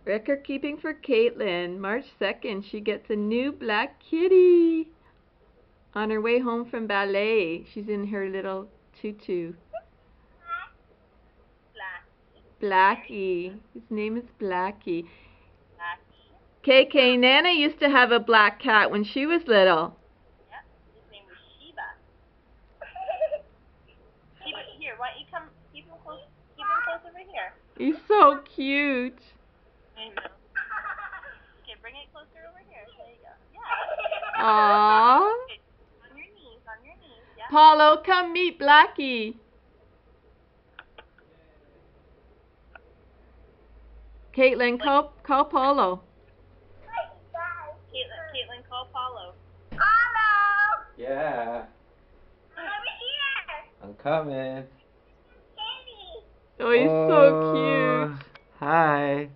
Record keeping for Caitlin. March 2nd, she gets a new black kitty. On her way home from ballet, she's in her little tutu. Blackie. His name is Blackie. KK, Nana used to have a black cat when she was little. Yep, his name was Sheba. Sheba, here, why don't you come, keep him close over here. He's so cute. I know. Okay, bring it closer over here. There you go. Yeah. Aww. Okay, on your knees, yeah. Paulo, come meet Blackie. Caitlin, call Paulo. Caitlin, call Paulo. Paulo! Yeah, I'm here! I'm coming. Kitty! Oh, he's so cute. Hi.